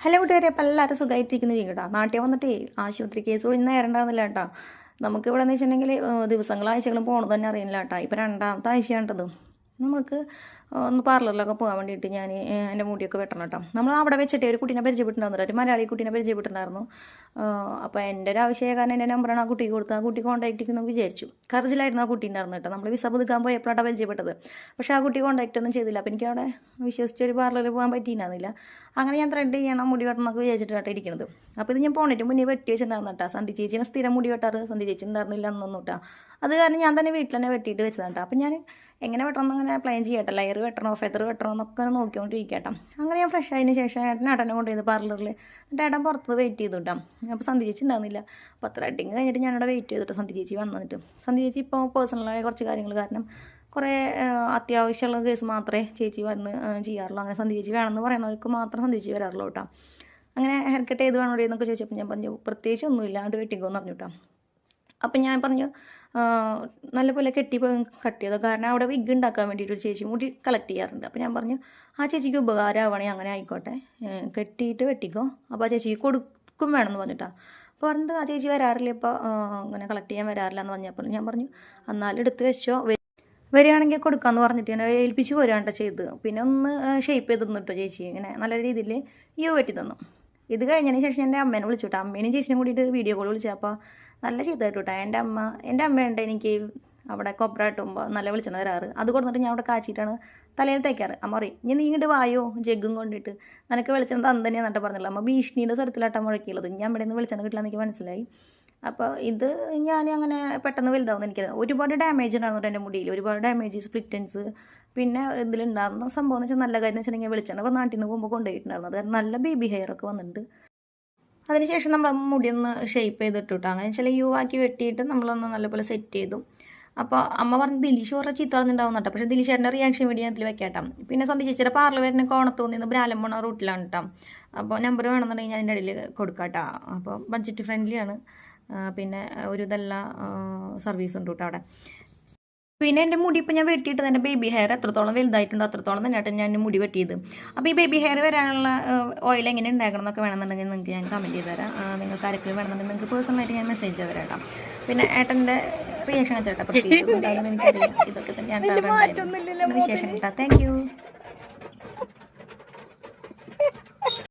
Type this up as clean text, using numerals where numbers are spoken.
Hello കൂട്ടുകാരെ, അപ്പം എല്ലാവരും സുഖമായിട്ടിരിക്കുന്നു കേട്ടോ. നാട്ടിൽ വന്നിട്ട് ആശുപത്രി കേസ് ഒഴിഞ്ഞ് നേരണ്ടായിരുന്നില്ല കേട്ടോ. നമുക്കിവിടെ എന്ന് വെച്ചിട്ടുണ്ടെങ്കിൽ ദിവസങ്ങളും ആഴ്ചകളും പോകണത് തന്നെ അറിയില്ല കേട്ടോ. ഇപ്പം രണ്ടാമത്തെ ആഴ്ചയാണ്ടത്. നമുക്ക് ഒന്ന് പാർലറിലൊക്കെ പോകാൻ വേണ്ടിയിട്ട് ഞാൻ എൻ്റെ മുടിയൊക്കെ വെട്ടണം കേട്ടോ. നമ്മൾ അവിടെ വെച്ചിട്ട് ഒരു കുട്ടീനെ പരിചയപ്പെട്ടിട്ടുണ്ടായിരുന്നു, ഒരു മലയാളി കുട്ടീനെ പരിചയപ്പെട്ടിട്ടുണ്ടായിരുന്നു. അപ്പോൾ എൻ്റെ ഒരു ആവശ്യമായ കാരണം എൻ്റെ നമ്പറാണ് ആ കുട്ടിക്ക് കൊടുത്ത് ആ കുട്ടി കോൺടാക്ട് ചെയ്യുമെന്ന് വിചാരിച്ചു. കർജിലായിരുന്നു ആ കുട്ടി ഉണ്ടായിരുന്നു കേട്ടോ. നമ്മൾ വിസ പുതുക്കാൻ പോയപ്പോഴാണ് പരിചയപ്പെട്ടത്. പക്ഷേ ആ കുട്ടി കോൺടാക്റ്റ് ഒന്നും ചെയ്തില്ല. അപ്പോൾ എനിക്ക് അവിടെ വിശ്വസിച്ച് ഒരു പാർലറിൽ പോകാൻ പറ്റിയിരുന്നില്ല. അങ്ങനെ ഞാൻ ത്രെഡ് ചെയ്യണം, മുടി വെട്ടണമെന്നൊക്കെ വിചാരിച്ചിട്ട് കേട്ടോ ഇരിക്കുന്നത്. അപ്പോൾ ഇത് ഞാൻ പോണിട്ട് മുന്നേ വെട്ടി വെച്ചിട്ടുണ്ടായിരുന്നു കേട്ടോ. സന്ധി ചേച്ചിനെ സ്ഥിരം മുടി വെട്ടാറ് സന്ധി ചേച്ചി ഉണ്ടായിരുന്നില്ല എന്നൊന്നും കേട്ടോ. അത് കാരണം ഞാൻ തന്നെ വീട്ടിൽ തന്നെ വെട്ടിയിട്ട് വെച്ചതാണ് കേട്ടോ. അപ്പം ഞാൻ എങ്ങനെ വെട്ടണം എന്നങ്ങനെ പ്ലാൻ ചെയ്യട്ടെ, ലെയർ വെട്ടണോ ഫെദർ വെട്ടണോ എന്നൊക്കെ നോക്കിക്കൊണ്ടിരിക്കട്ടോ. അങ്ങനെ ഞാൻ ഫ്രഷ് ആയതിന് ശേഷം ഏട്ടനെ കൊണ്ടുപോയത് പാർലറിൽ. എന്നിട്ട് ഏട്ടൻ പുറത്ത് വെയിറ്റ് ചെയ്തു കേട്ടോ. അപ്പോൾ സന്ധി ചേച്ചി ഉണ്ടായിരുന്നില്ല. അപ്പോൾ ത്രെഡിങ് കഴിഞ്ഞിട്ട് ഞാനവിടെ വെയിറ്റ് ചെയ്തിട്ട് സന്ധി ചേച്ചി വന്നിട്ട് സന്ധി ചേച്ചി ഇപ്പോൾ പേഴ്സണലായ കുറച്ച് കാര്യങ്ങൾ കാരണം കുറേ അത്യാവശ്യമുള്ള കേസ് മാത്രമേ ചേച്ചി വന്ന് ചെയ്യാറുള്ളൂ. അങ്ങനെ സന്ധി ചേച്ചി വേണമെന്ന് പറയുന്നവർക്ക് മാത്രം സന്ധി ചേച്ചി വരാറുള്ളൂ കേട്ടോ. അങ്ങനെ ഹെയർ കട്ട് ചെയ്ത് വേണോ എന്നൊക്കെ ചോദിച്ചപ്പോൾ ഞാൻ പറഞ്ഞു പ്രത്യേകിച്ച് ഒന്നുമില്ല, അത് വെട്ടിക്കോന്ന് പറഞ്ഞു കേട്ടോ. അപ്പം ഞാൻ പറഞ്ഞു നല്ലപോലെ കട്ട് ചെയ്തോ, കാരണം അവിടെ വിഗ് ഉണ്ടാക്കാൻ വേണ്ടിയിട്ട് ഒരു ചേച്ചി മുടി കളക്ട് ചെയ്യാറുണ്ട്. അപ്പോൾ ഞാൻ പറഞ്ഞു ആ ചേച്ചിക്ക് ഉപകാരമാവണേ അങ്ങനെ ആയിക്കോട്ടെ, കെട്ടിയിട്ട് വെട്ടിക്കോ, അപ്പോൾ ആ ചേച്ചിക്ക് കൊടുക്കും വേണമെന്ന് പറഞ്ഞിട്ടാണ്. അപ്പോൾ പറഞ്ഞത് ആ ചേച്ചി വരാറില്ല, ഇപ്പോൾ അങ്ങനെ കളക്ട് ചെയ്യാൻ വരാറില്ല എന്ന് പറഞ്ഞപ്പോൾ ഞാൻ പറഞ്ഞു എന്നാലും എടുത്ത് വെച്ചോ, വരികയാണെങ്കിൽ കൊടുക്കാമെന്ന് പറഞ്ഞിട്ട് ഞാൻ ഏൽപ്പിച്ച് പോരാണ്ട ചെയ്ത്. പിന്നെ ഒന്ന് ഷേപ്പ് ചെയ്ത് തന്നു കേട്ടോ ചേച്ചി, ഇങ്ങനെ നല്ല രീതിയിൽ വെട്ടി തന്നു. ഇത് കഴിഞ്ഞതിന് ശേഷം എൻ്റെ അമ്മേനെ വിളിച്ചു കേട്ടോ. അമ്മേനും ചേച്ചിനും കൂടിയിട്ട് വീഡിയോ കോൾ വിളിച്ചു. അപ്പോൾ നല്ല ചീത്തമായിട്ട് കേട്ടോ. എൻ്റെ അമ്മയുണ്ട് എനിക്ക് അവിടെ കൊപ്ര കിട്ടുമ്പോൾ നല്ല വെളിച്ചെണ്ണ തരാറ്. അത് കൊടുത്തിട്ട് ഞാൻ അവിടെ കാച്ചിട്ടാണ് തലയിൽ തേക്കാറ്. അമ്മ പറയും ഇനി നീ ഇങ്ങോട്ട് വായോ ജഗ്ഗും കൊണ്ടിട്ട് നിനക്ക് വെളിച്ചെണ്ണ തന്നെയാണെന്നിട്ട് പറഞ്ഞില്ല. അമ്മ ഭീഷണിയുടെ സ്ഥലത്തിലാട്ടാണ് മുഴക്കിയുള്ളത്. ഞാൻ ഇവിടെ നിന്ന് വെളിച്ചെണ്ണ കിട്ടില്ല എനിക്ക് മനസ്സിലായി. അപ്പോൾ ഇത് ഞാൻ അങ്ങനെ പെട്ടെന്ന് വലുതാവുന്ന എനിക്ക് ഒരുപാട് ഡാമേജ് ഉണ്ടായിരുന്നു എൻ്റെ മുടിയിൽ, ഒരുപാട് ഡാമേജ് സ്പ്ലിറ്റൻസ്. പിന്നെ ഇതിലുണ്ടാകുന്ന സംഭവം എന്ന് വെച്ചാൽ നല്ല കാര്യം എന്ന് വെച്ചിട്ടുണ്ടെങ്കിൽ വെളിച്ചെണ്ണ ഇപ്പോൾ നാട്ടിൽ നിന്ന് പോകുമ്പോൾ കൊണ്ടുപോയിട്ടുണ്ടായിരുന്നു. അത് കാരണം നല്ല ബേബി ഹെയർ ഒക്കെ വന്നിട്ടുണ്ട്. അതിനുശേഷം നമ്മൾ മുടിയൊന്ന് ഷേപ്പ് ചെയ്തിട്ട് കിട്ടും. അങ്ങനെ ചില ആക്കി വെട്ടിയിട്ട് നമ്മളൊന്ന് നല്ലപോലെ സെറ്റ് ചെയ്തു. അപ്പോൾ അമ്മ പറഞ്ഞ് ദിലീഷ് കുറേ ചീത്ത പറഞ്ഞിട്ടുണ്ടാവും കേട്ടോ. പക്ഷേ ദിലീഷേട്ടൻ്റെ റിയാക്ഷൻ വീഡിയോ അതിൽ വെക്കാട്ടോ. പിന്നെ സന്ധി ചേച്ചിയുടെ പാർലർ വരുന്ന കോണത്തോന്നിന്ന് ബ്രാലമ്പോണ റൂട്ടിലാണ് കേട്ടോ. അപ്പോൾ നമ്പർ വേണമെന്നുണ്ടെങ്കിൽ ഞാൻ അതിൻ്റെ ഇടയിൽ കൊടുക്കാം കേട്ടോ. അപ്പോൾ ബഡ്ജറ്റ് ഫ്രണ്ട്ലിയാണ്. പിന്നെ ഒരു ഇതെല്ലാം സർവീസ് ഉണ്ട് കേട്ടോ അവിടെ. പിന്നെ എൻ്റെ മുടി ഇപ്പോൾ ഞാൻ വെട്ടിയിട്ട് എൻ്റെ ബേബി ഹെയർ എത്രത്തോളം വലുതായിട്ടുണ്ടോ അത്രത്തോളം തന്നെയായിട്ട് ഞാൻ മുടി വെട്ടിയത്. അപ്പോൾ ഈ ബേബി ഹെയർ വരാനുള്ള ഓയിൽ എങ്ങനെ ഉണ്ടാക്കണം എന്നൊക്കെ വേണമെന്നുണ്ടെങ്കിൽ നിങ്ങൾക്ക് ഞാൻ കമൻറ്റ് ചെയ്ത് തരാം. നിങ്ങൾക്ക് ആരെങ്കിലും വേണമെന്നുണ്ടെങ്കിൽ നിങ്ങൾക്ക് പേഴ്സണലായിട്ട് ഞാൻ മെസ്സേജ് ചെയ്ത് തരാം. പിന്നെ ഏട്ടൻ്റെ റിയാക്ഷൻ ചേട്ടാ പ്രത്യേകിച്ച് എനിക്കറിയാം. ഇതൊക്കെ തന്നെയാണ് വിശേഷം കേട്ടോ. Thank you.